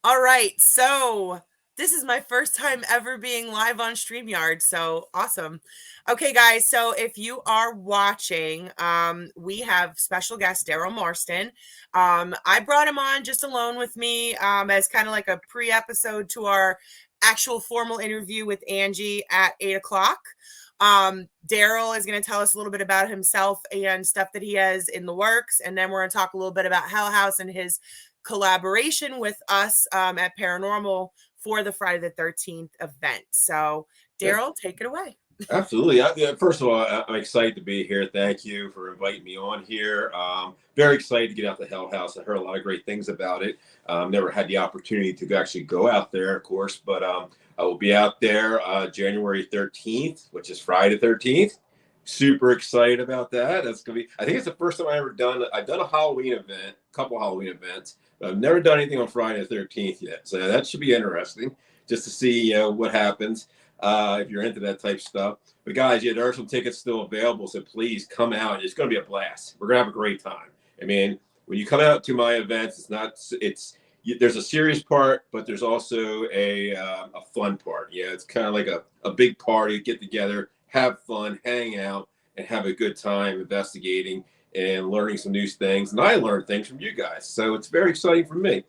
All right, so this is my first time ever being live on StreamYard, so awesome. Okay, guys, so if you are watching, we have special guest Darryl Marston. I brought him on just alone with me as kind of like a pre-episode to our actual formal interview with Angie at 8 o'clock. Darryl is going to tell us a little bit about himself and stuff that he has in the works, and then we're going to talk a little bit about Hell House and his collaboration with us at P.A.R.A.Normal for the Friday the 13th event. So, Darryl, take it away. Absolutely. First of all, I'm excited to be here. Thank you for inviting me on here. Very excited to get out to Hell House. I heard a lot of great things about it. Never had the opportunity to actually go out there, of course, but I will be out there January 13th, which is Friday the 13th. Super excited about that. That's gonna be. I think it's the first time I've done a Halloween event, a couple Halloween events. But I've never done anything on Friday the 13th yet, so that should be interesting, just to see what happens if you're into that type of stuff. But guys, there are some tickets still available, so please come out. It's going to be a blast. We're going to have a great time. I mean, when you come out to my events, there's a serious part, but there's also a fun part. Yeah, it's kind of like a big party, get together, have fun, hang out, and have a good time investigating and learning some new things. And I learned things from you guys, so it's very exciting for me.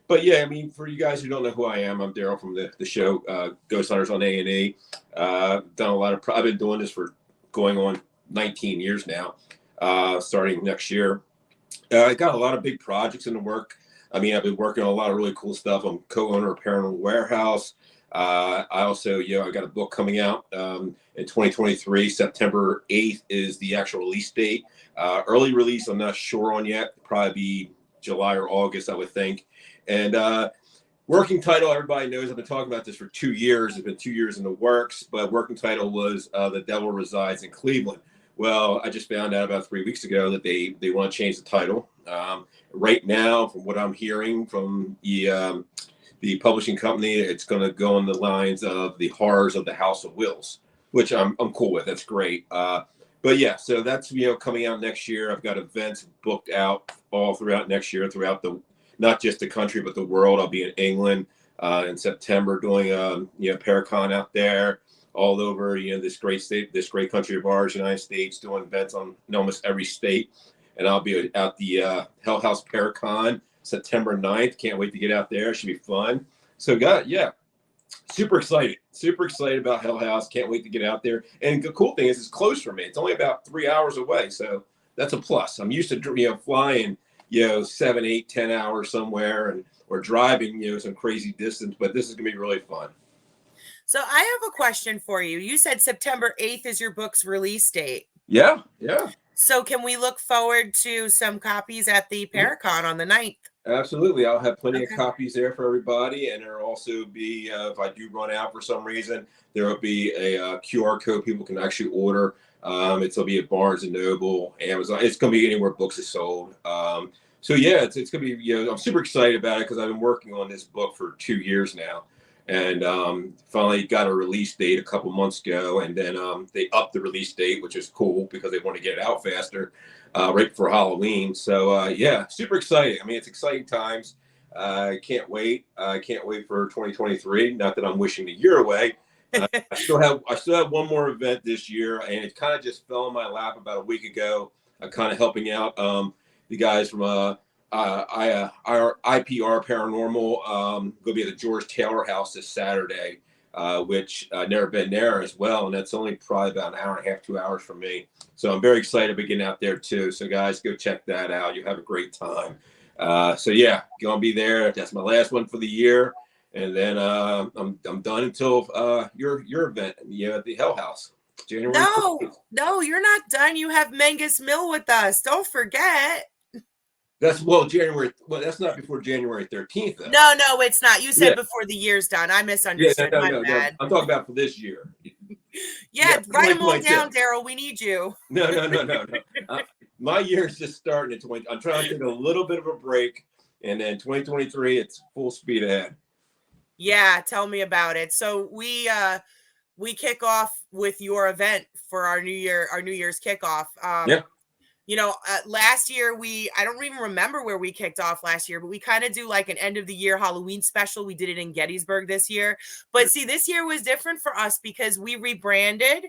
But yeah, I mean, for you guys who don't know who I am, I'm Darryl from the show Ghost Hunters on A&E. Done a lot of. I've been doing this for going on 19 years now, starting next year. I got a lot of big projects in the work. I mean, I've been working on a lot of really cool stuff. I'm co-owner of Paranormal Warehouse. I also, I got a book coming out in 2023. September 8th is the actual release date. Early release, I'm not sure on yet. Probably be July or August, I would think. And working title, everybody knows I've been talking about this for 2 years. It's been 2 years in the works, but working title was The Devil Resides in Cleveland. Well, I just found out about 3 weeks ago that they want to change the title. Right now, from what I'm hearing from the publishing company, it's going to go on the lines of The Horrors of the House of Wills, which I'm cool with. That's great. But yeah, so that's coming out next year. I've got events booked out all throughout next year, throughout not just the country but the world. I'll be in England in September doing P.A.R.A.Con out there, all over this great state, this great country of ours, United States, doing events on in almost every state. And I'll be at the Hell House P.A.R.A.Con September 9th. Can't wait to get out there. It should be fun. So super excited about Hell House. Can't wait to get out there. And the cool thing is it's close for me. It's only about 3 hours away, so that's a plus. I'm used to flying 7, 8, 10 hours somewhere or driving some crazy distance, but this is gonna be really fun. So I have a question for you. You said September 8th is your book's release date. Yeah. So can we look forward to some copies at the P.A.R.A.Con on the 9th? Absolutely. I'll have plenty of copies there for everybody. And there'll also be, if I do run out for some reason, there will be a QR code people can actually order. It'll be at Barnes & Noble, Amazon. It's going to be anywhere books are sold. So yeah, it's going to be, I'm super excited about it because I've been working on this book for 2 years now. And finally got a release date a couple months ago. And then they upped the release date, which is cool because they want to get it out faster. Right before Halloween. So super exciting. I mean, it's exciting times. I can't wait. I can't wait for 2023. Not that I'm wishing the year away. I still have one more event this year, and it kind of just fell in my lap about a week ago. I'm kind of helping out the guys from our IPR Paranormal. Going to be at the George Taylor House this Saturday. Which I've never been there as well, and that's only probably about an hour and a half, 2 hours from me. So I'm very excited about getting out there too. So guys, go check that out. You'll have a great time. Gonna be there. That's my last one for the year, and then I'm done until your event, at the Hell House, January. No, you're not done. You have Mangus Mill with us. Don't forget. That's January. Well, that's not before January 13th. Though. No, it's not. You said before the year's done. I misunderstood. No. I'm talking about for this year. Write them all down, Darryl. We need you. No. My year's just starting at 20. I'm trying to take a little bit of a break, and then 2023, it's full speed ahead. Yeah, tell me about it. So we kick off with your event for our New Year's kickoff. last year I don't even remember where we kicked off last year, but we kind of do like an end of the year Halloween special. We did it in Gettysburg this year. But see, this year was different for us because we rebranded.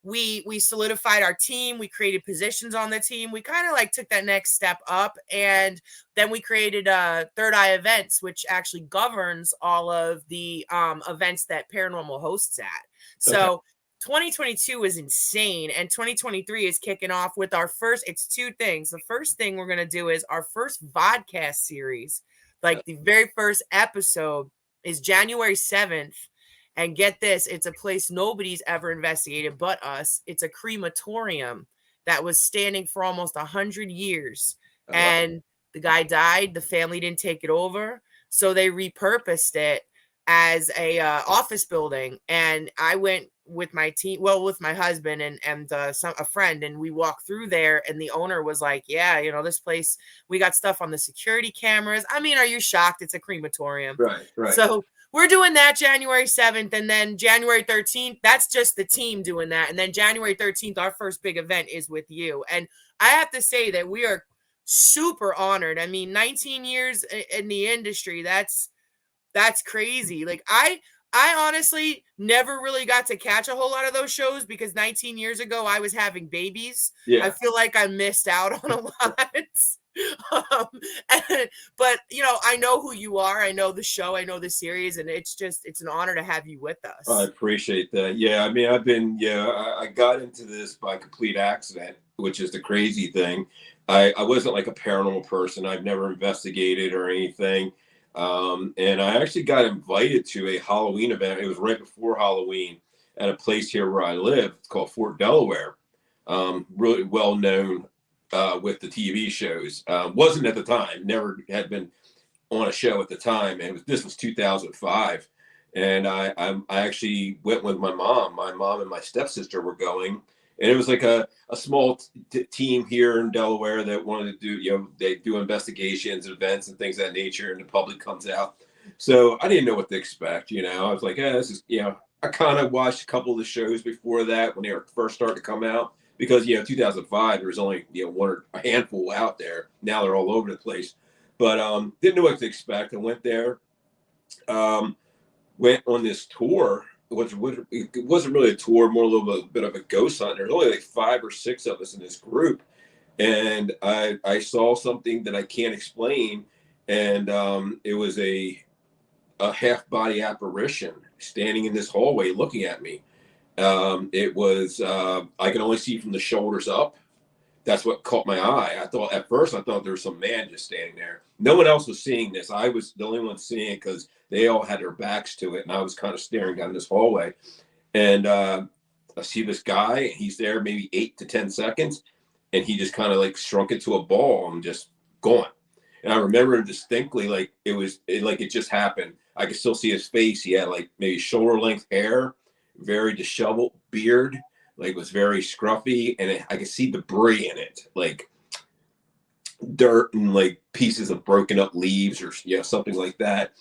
We solidified our team. We created positions on the team. We kind of like took that next step up, and then we created Third Eye Events, which actually governs all of the events that Paranormal hosts at. Okay. So 2022 is insane, and 2023 is kicking off with it's two things. The first thing we're going to do is our first vodcast series. Like the very first episode is January 7th. And get this, it's a place nobody's ever investigated but us. It's a crematorium that was standing for almost 100 years. Oh, wow. And the guy died. The family didn't take it over. So they repurposed it as a office building. And I went with my team, with my husband and a friend, and we walked through there, and the owner was like, yeah, this place, we got stuff on the security cameras. I mean, are you shocked? It's a crematorium. Right. So we're doing that January 7th, and then January 13th, that's just the team doing that. And then January 13th, our first big event is with you. And I have to say that we are super honored. I mean, 19 years in the industry, that's crazy. Like I honestly never really got to catch a whole lot of those shows because 19 years ago I was having babies. Yeah. I feel like I missed out on a lot. But I know who you are. I know the show. I know the series, and it's an honor to have you with us. I appreciate that. Yeah, I mean, I got into this by complete accident, which is the crazy thing. I wasn't like a paranormal person. I've never investigated or anything. And I actually got invited to a Halloween event. It was right before Halloween at a place here where I live. It's called Fort Delaware. Really well known with the TV shows. Wasn't at the time. Never had been on a show at the time. And this was 2005. And I actually went with my mom. My mom and my stepsister were going. And it was like a small team here in Delaware that wanted to do, they do investigations, events, and things of that nature, and the public comes out. So I didn't know what to expect. I was like, this is, I kind of watched a couple of the shows before that when they were first starting to come out because, 2005, there was only, one or a handful out there. Now they're all over the place. But didn't know what to expect. I went there, went on this tour. It wasn't really a tour, more a little bit of a ghost hunt. There's only like 5 or 6 of us in this group, and I saw something that I can't explain, and it was a half body apparition standing in this hallway looking at me. It was I can only see from the shoulders up. That's what caught my eye. At first I thought there was some man just standing there. No one else was seeing this. I was the only one seeing it because they all had their backs to it, and I was kind of staring down this hallway. And I see this guy, and he's there maybe 8 to 10 seconds, and he just kind of like shrunk into a ball and just gone. And I remember him distinctly, like it just happened. I could still see his face. He had like maybe shoulder length hair, very disheveled beard, like it was very scruffy, and I could see debris in it, like dirt and like pieces of broken up leaves or something like that.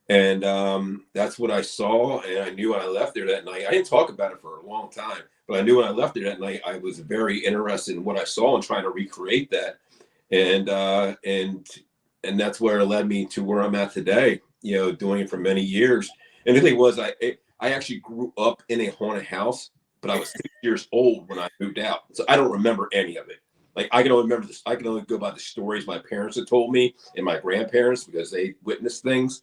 And that's what I saw, and I knew when I left there that night. I didn't talk about it for a long time, but I knew when I left there that night I was very interested in what I saw and trying to recreate that. And that's where it led me to where I'm at today, doing it for many years. And the thing was, I actually grew up in a haunted house, but I was 6 years old when I moved out, so I don't remember any of it. Like I can only remember this. I can only go by the stories my parents had told me and my grandparents because they witnessed things,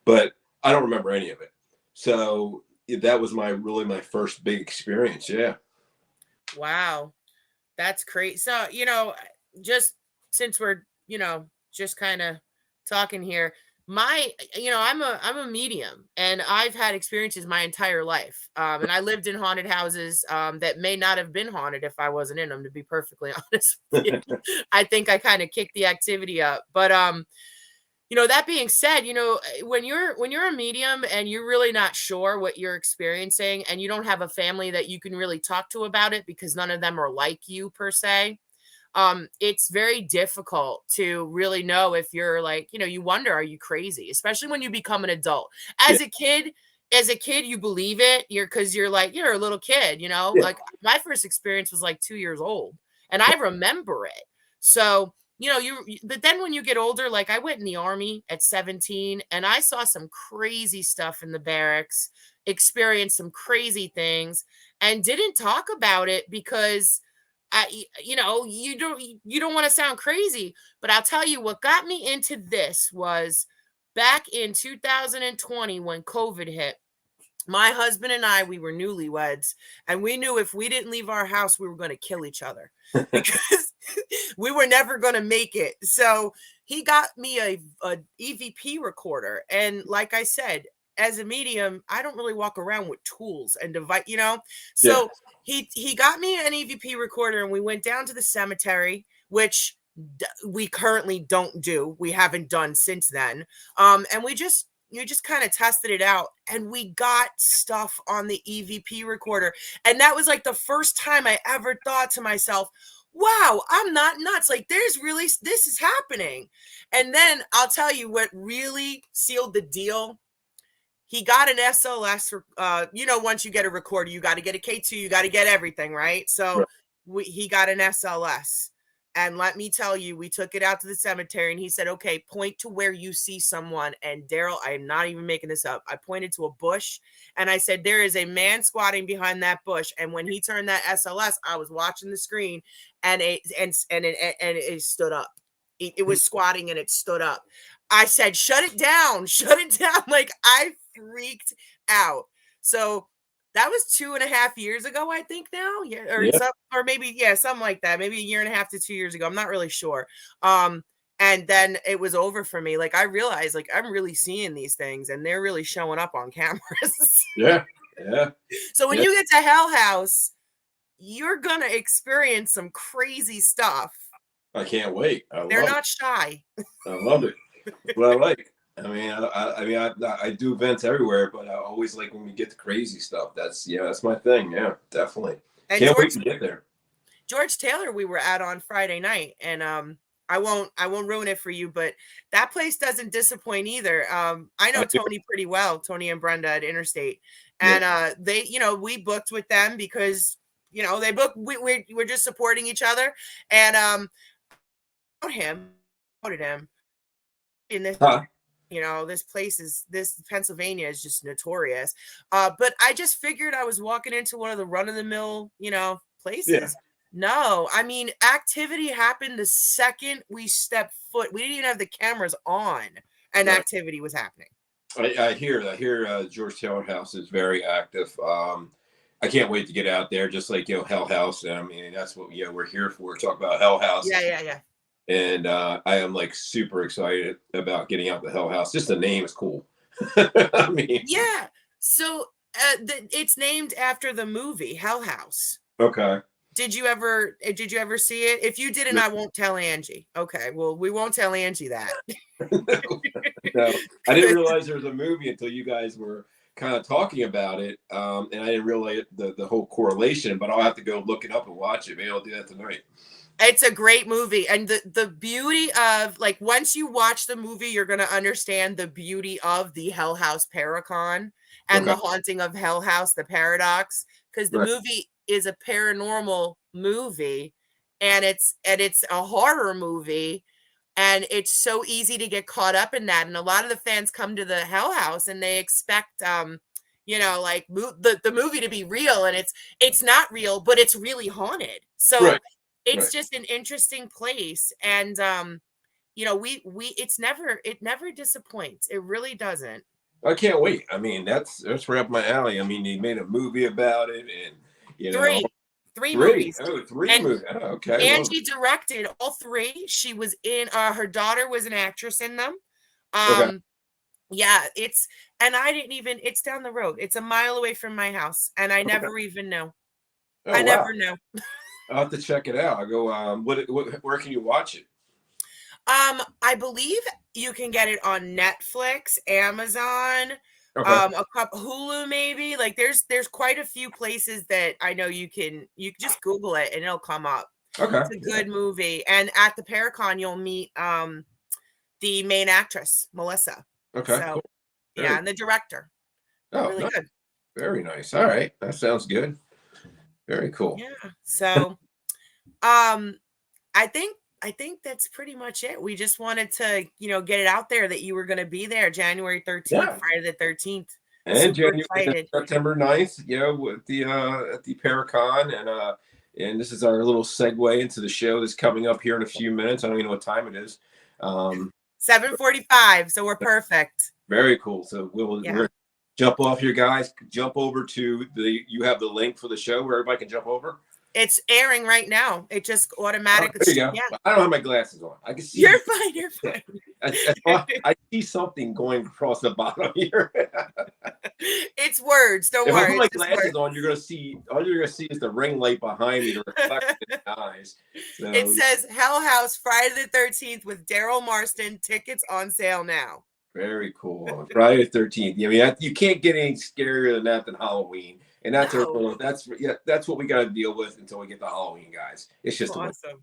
but I don't remember any of it. So that was my first big experience. Yeah. Wow, that's crazy. So just since we're just kind of talking here, I'm a medium, and I've had experiences my entire life. And I lived in haunted houses that may not have been haunted if I wasn't in them, to be perfectly honest with you. I think I kind of kicked the activity up. But that being said, when you're a medium and you're really not sure what you're experiencing, and you don't have a family that you can really talk to about it because none of them are like you per se, it's very difficult to really know if you're like, you wonder, are you crazy? Especially when you become an adult. As a kid, you believe it. You're a little kid, Yeah. like my first experience was like 2 years old. and I remember it. So, but then when you get older, like I went in the Army at 17 and I saw some crazy stuff in the barracks, experienced some crazy things, and didn't talk about it because you don't want to sound crazy. But I'll tell you what got me into this was back in 2020 when COVID hit. My husband and I, we were newlyweds, and we knew if we didn't leave our house, we were going to kill each other because we were never going to make it. So he got me a EVP recorder. And like I said, as a medium, I don't really walk around with tools and device, Yeah. So he got me an EVP recorder, and we went down to the cemetery, which we currently don't do. We haven't done since then. And you just kind of tested it out, and we got stuff on the EVP recorder. And that was like the first time I ever thought to myself, wow, I'm not nuts. Like this is happening. And then I'll tell you what really sealed the deal. He got an SLS. Once you get a recorder, you got to get a K2, you got to get everything, right? So he got an SLS. And let me tell you, we took it out to the cemetery, and he said, okay, point to where you see someone. And Darryl, I am not even making this up. I pointed to a bush, and I said, there is a man squatting behind that bush. And when he turned that SLS, I was watching the screen, and it stood up. It was squatting, and it stood up. I said, shut it down. Shut it down. Like, I freaked out. So that was 2.5 years ago, I think now. Yeah, or maybe, something like that. Maybe 1.5 to 2 years ago. I'm not really sure. And then it was over for me. Like I realized, like I'm really seeing these things, and they're really showing up on cameras. Yeah. So when you get to Hell House, you're gonna experience some crazy stuff. I can't wait. They're not shy. I love it. What I like. I mean, I do events everywhere, but I always like when we get to crazy stuff. That's my thing. Yeah, definitely. And Can't wait to get there. George Taylor, we were at on Friday night, and I won't ruin it for you, but that place doesn't disappoint either. I know Tony pretty well, Tony and Brenda at Interstate, and they, we booked with them because they booked. We're just supporting each other, and him, quoted him in this. This Pennsylvania is just notorious. But I just figured I was walking into one of the run of the mill, places. Yeah. No, I mean, activity happened the second we stepped foot. We didn't even have the cameras on, and activity was happening. I hear George Taylor House is very active. I can't wait to get out there, just like Hell House. I mean, that's what we're here for. Talk about Hell House. Yeah. And I am like super excited about getting out the Hell House. Just the name is cool. I mean, yeah. So it's named after the movie Hell House. Okay. Did you ever see it? If you didn't, I won't tell Angie. Okay. Well, we won't tell Angie that. No, I didn't realize there was a movie until you guys were kind of talking about it. And I didn't realize the whole correlation, but I'll have to go look it up and watch it. Maybe I'll do that tonight. It's a great movie. And the beauty of, like, once you watch the movie, you're going to understand the beauty of the Hell House Paracon and the haunting of Hell House, the paradox, because the movie is a paranormal movie, and it's a horror movie, and it's so easy to get caught up in that. And a lot of the fans come to the Hell House and they expect like the movie to be real, and it's not real, but it's really haunted. So it's just an interesting place. And it never disappoints. It really doesn't. I can't wait. I mean, that's right up my alley. I mean, they made a movie about it, and three movies. Oh, three movies. Oh, okay. Angie directed all three. She was in. Her daughter was an actress in them. Yeah, and I didn't even. It's down the road. It's a mile away from my house, and I never even knew. I never knew. I'll have to check it out. I go. Where can you watch it? I believe you can get it on Netflix, Amazon, a couple Hulu, maybe. Like there's quite a few places that I know you can just Google it and it'll come up. Okay. It's a good movie. And at the Paracon, you'll meet the main actress, Melissa. Okay. So cool. Yeah, and the director. Really good. Very nice. All right. That sounds good. Very cool. Yeah. So I think that's pretty much it. We just wanted to, get it out there that you were going to be there January 13th, Yeah. Friday the 13th. And Super January and excited. September 9th, with the at the Paracon, and this is our little segue into the show that's coming up here in a few minutes. I don't even know what time it is. 7:45, so we're perfect. Very cool. So we're Yeah. gonna jump off here, guys. Jump over to you have the link for the show where everybody can jump over. It's airing right now. It just automatically. There you go. Yeah. I don't have my glasses on. I can see. You're fine. You're fine. I see something going across the bottom here. It's words. Don't If I worry. put my It's just glasses words. on, you're gonna see. All you're gonna see is the ring light behind me, the reflection in my eyes. So, It says Hell House Friday the 13th with Darryl Marston. Tickets on sale now. very cool. Friday the 13th. I mean, you can't get any scarier than that than Halloween. And that's No. that's what we got to deal with until we get to Halloween, guys. It's just Awesome.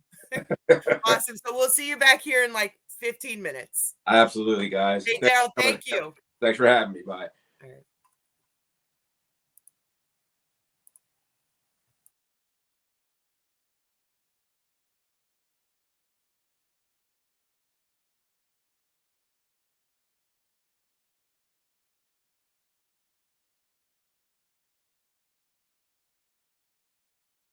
Awesome. So we'll see you back here in like 15 minutes. absolutely, guys. Hey, Darryl, thank you. Thanks for having me. Bye.